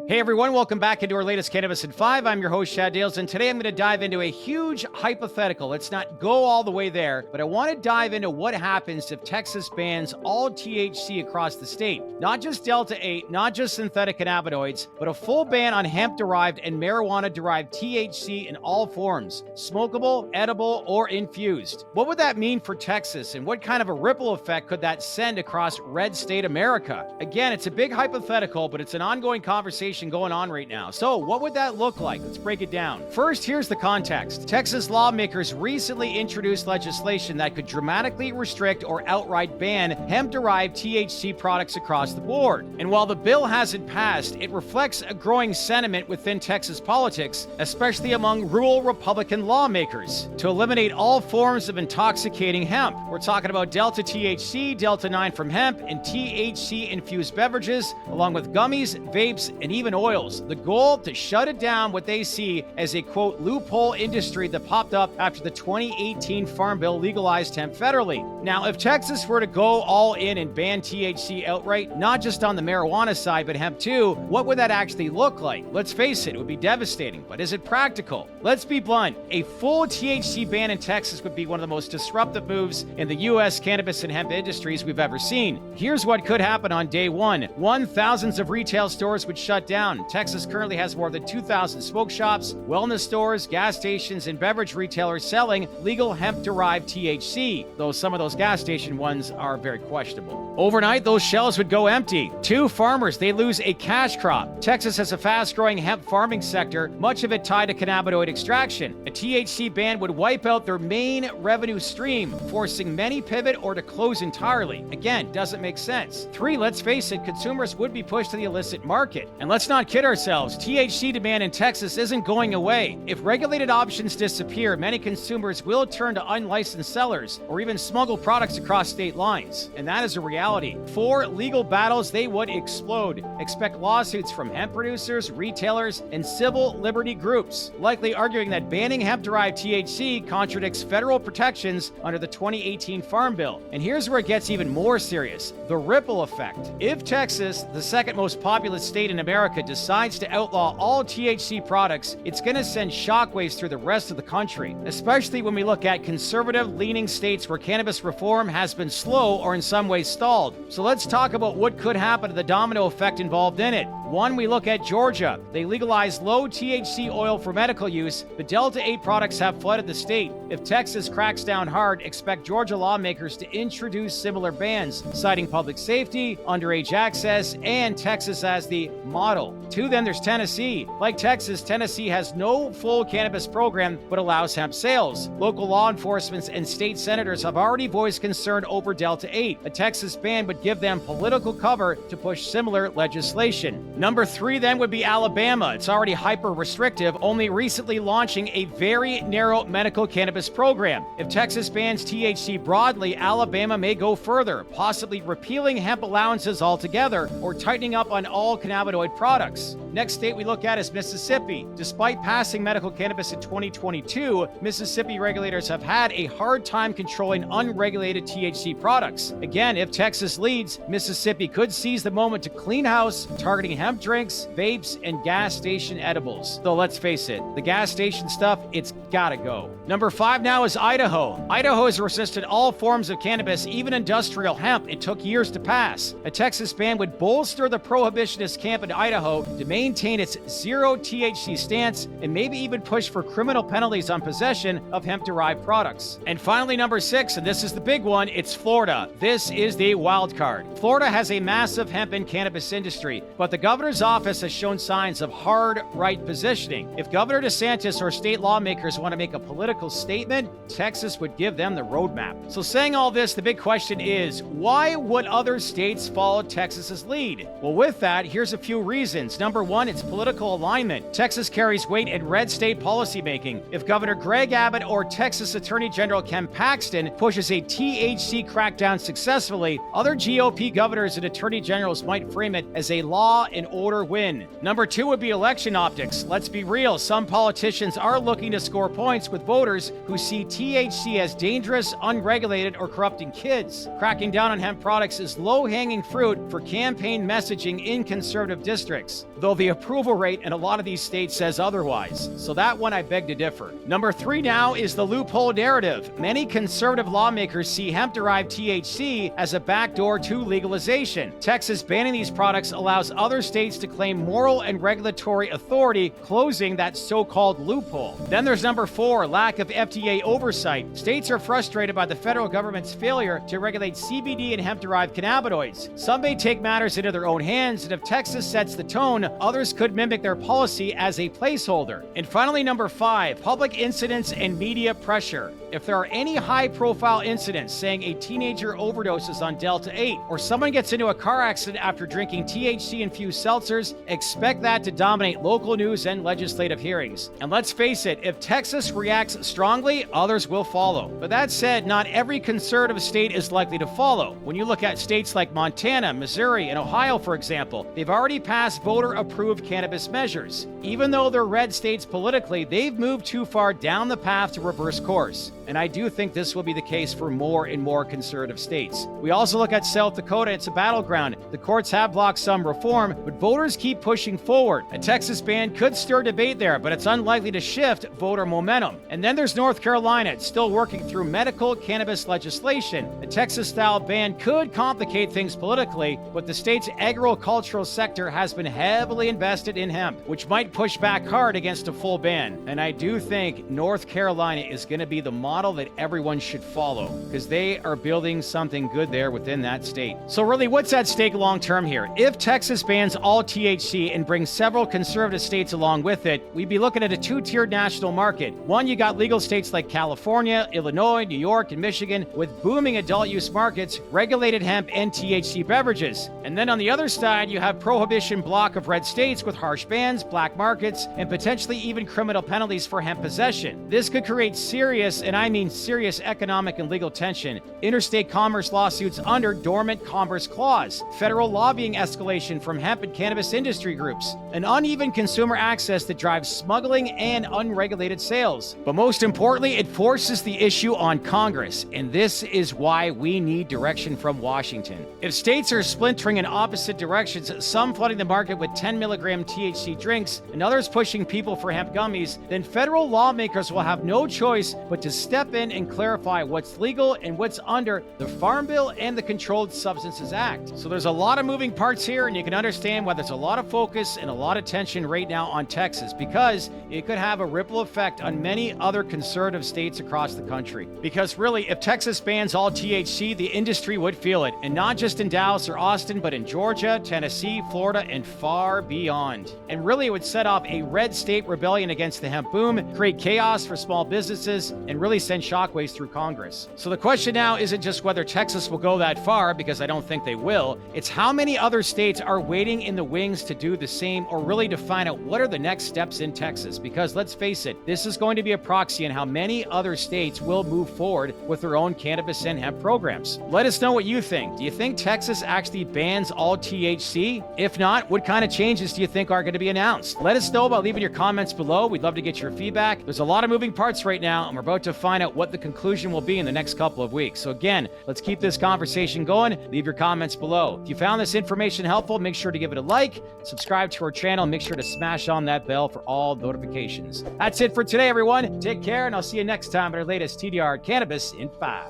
Hey everyone, welcome back into our latest Cannabis in 5. I'm your host, Shad Dales, and today I'm going to dive into a huge hypothetical. Let's not go all the way there, but I want to dive into what happens if Texas bans all THC across the state. Not just Delta 8, not just synthetic cannabinoids, but a full ban on hemp-derived and marijuana-derived THC in all forms, smokable, edible, or infused. What would that mean for Texas, and what kind of a ripple effect could that send across red state America? Again, it's a big hypothetical, but it's an ongoing conversation going on right now. So what would that look like? Let's break it down. First, here's the context. Texas lawmakers recently introduced legislation that could dramatically restrict or outright ban hemp-derived THC products across the board. And while the bill hasn't passed, it reflects a growing sentiment within Texas politics, especially among rural Republican lawmakers, to eliminate all forms of intoxicating hemp. We're talking about Delta THC, Delta 9 from hemp, and THC-infused beverages, along with gummies, vapes, and even oils. The goal to shut it down what they see as a, quote, loophole industry that popped up after the 2018 Farm Bill legalized hemp federally. Now, if Texas were to go all in and ban THC outright, not just on the marijuana side, but hemp too, what would that actually look like? Let's face it, it would be devastating, but is it practical? Let's be blunt. A full THC ban in Texas would be one of the most disruptive moves in the U.S. cannabis and hemp industries we've ever seen. Here's what could happen on day one. Thousands of retail stores would shut down. Texas currently has more than 2,000 smoke shops, wellness stores, gas stations, and beverage retailers selling legal hemp-derived THC, though some of those gas station ones are very questionable. Overnight, those shelves would go empty. Two farmers, they lose a cash crop. Texas has a fast-growing hemp farming sector, much of it tied to cannabinoid extraction. A THC ban would wipe out their main revenue stream, forcing many pivot or to close entirely. Again, doesn't make sense. Three, let's face it, consumers would be pushed to the illicit market. And let's not kid ourselves, THC demand in Texas isn't going away. If regulated options disappear, many consumers will turn to unlicensed sellers or even smuggle products across state lines. And that is a reality. Four, legal battles, they would explode. Expect lawsuits from hemp producers, retailers, and civil liberty groups, likely arguing that banning hemp-derived THC contradicts federal protections under the 2018 Farm Bill. And here's where it gets even more serious, the ripple effect. If Texas, the second most populous state in America, decides to outlaw all THC products, it's going to send shockwaves through the rest of the country, especially when we look at conservative-leaning states where cannabis reform has been slow or in some ways stalled. So let's talk about what could happen to the domino effect involved in it. One, we look at Georgia. They legalized low THC oil for medical use, but Delta 8 products have flooded the state. If Texas cracks down hard, expect Georgia lawmakers to introduce similar bans, citing public safety, underage access, and Texas as the model. Two, then there's Tennessee. Like Texas, Tennessee has no full cannabis program, but allows hemp sales. Local law enforcement and state senators have already voiced concern over Delta 8. A Texas ban would give them political cover to push similar legislation. Number three then would be Alabama. It's already hyper-restrictive, only recently launching a very narrow medical cannabis program. If Texas bans THC broadly, Alabama may go further, possibly repealing hemp allowances altogether or tightening up on all cannabinoid products. Next state we look at is Mississippi. Despite passing medical cannabis in 2022, Mississippi regulators have had a hard time controlling unregulated THC products. Again, if Texas leads, Mississippi could seize the moment to clean house, targeting hemp drinks, vapes, and gas station edibles. Though let's face it, the gas station stuff, it's gotta go. Number five now is Idaho. Idaho has resisted all forms of cannabis, even industrial hemp. It took years to pass. A Texas ban would bolster the prohibitionist camp in Idaho to maintain its zero THC stance and maybe even push for criminal penalties on possession of hemp-derived products. And finally, number six, and this is the big one, it's Florida. This is the wild card. Florida has a massive hemp and cannabis industry, but the governor's office has shown signs of hard right positioning. If Governor DeSantis or state lawmakers want to make a political statement, Texas would give them the roadmap. So saying all this, the big question is, why would other states follow Texas's lead? Well, with that, here's a few reasons. Number one, it's political alignment. Texas carries weight in red state policymaking. If Governor Greg Abbott or Texas Attorney General Ken Paxton pushes a THC crackdown successfully, other GOP governors and attorney generals might frame it as a law and order win. Number 2 would be election optics. Let's be real, some politicians are looking to score points with voters who see THC as dangerous, unregulated, or corrupting kids. Cracking down on hemp products is low-hanging fruit for campaign messaging in conservative districts, though the approval rate in a lot of these states says otherwise. So that one I beg to differ. Number 3 now is the loophole narrative. Many conservative lawmakers see hemp-derived THC as a backdoor to legalization. Texas banning these products allows other states to claim moral and regulatory authority, closing that so-called loophole. Then there's number 4, lack of FDA oversight. States are frustrated by the federal government's failure to regulate CBD and hemp-derived cannabinoids. Some may take matters into their own hands, and if Texas sets the tone, others could mimic their policy as a placeholder. And finally, number 5, public incidents and media pressure. If there are any high-profile incidents saying a teenager overdoses on Delta 8 or someone gets into a car accident after drinking THC-infused seltzers, expect that to dominate local news and legislative hearings. And let's face it, if Texas reacts strongly, others will follow. But that said, not every conservative state is likely to follow. When you look at states like Montana, Missouri, and Ohio, for example, they've already passed voter-approved cannabis measures. Even though they're red states politically, they've moved too far down the path to reverse course. And I do think this will be the case for more and more conservative states. We also look at South Dakota. It's a battleground. The courts have blocked some reform, but voters keep pushing forward. A Texas ban could stir debate there, but it's unlikely to shift voter momentum. And then there's North Carolina. It's still working through medical cannabis legislation. A Texas-style ban could complicate things politically, but the state's agricultural sector has been heavily invested in hemp, which might push back hard against a full ban. And I do think North Carolina is going to be the model that everyone should follow, because they are building something good there within that state. So really, what's at stake long term here? If Texas bans all THC and brings several conservative states along with it, we'd be looking at a two-tiered national market. One, you got legal states like California, Illinois, New York, and Michigan with booming adult use markets, regulated hemp and THC beverages. And then on the other side, you have prohibition bloc of red states with harsh bans, black markets, and potentially even criminal penalties for hemp possession. This could create serious, and I mean serious, economic and legal tension, interstate commerce lawsuits under dormant commerce clause, federal lobbying escalation from hemp and cannabis industry groups, an uneven consumer access that drives smuggling and unregulated sales. But most importantly, it forces the issue on Congress, and this is why we need direction from Washington. If states are splintering in opposite directions, some flooding the market with 10 milligram THC drinks and others pushing people for hemp gummies, then federal lawmakers will have no choice but to step in and clarify what's legal and what's under the Farm Bill and the Controlled Substances Act. So there's a lot of moving parts here, and you can understand why there's a lot of focus and a lot of tension right now on Texas, because it could have a ripple effect on many other conservative states across the country. Because really, if Texas bans all THC, the industry would feel it, and not just in Dallas or Austin, but in Georgia, Tennessee, Florida, and far beyond. And really, it would set off a red state rebellion against the hemp boom, create chaos for small businesses, and really send shockwaves through Congress. So the question now isn't just whether Texas will go that far, because I don't think they will. It's how many other states are waiting in the wings to do the same, or really to find out what are the next steps in Texas. Because let's face it, this is going to be a proxy on how many other states will move forward with their own cannabis and hemp programs. Let us know what you think. Do you think Texas actually bans all THC? If not, what kind of changes do you think are going to be announced? Let us know by leaving your comments below. We'd love to get your feedback. There's a lot of moving parts right now, and we're about to find out what the conclusion will be in the next couple of weeks. So again, let's keep this conversation going. Leave your comments below. If you found this information helpful, make sure to give it a like, subscribe to our channel, and make sure to smash on that bell for all notifications. That's it for today, everyone. Take care, and I'll see you next time at our latest TDR Cannabis in 5.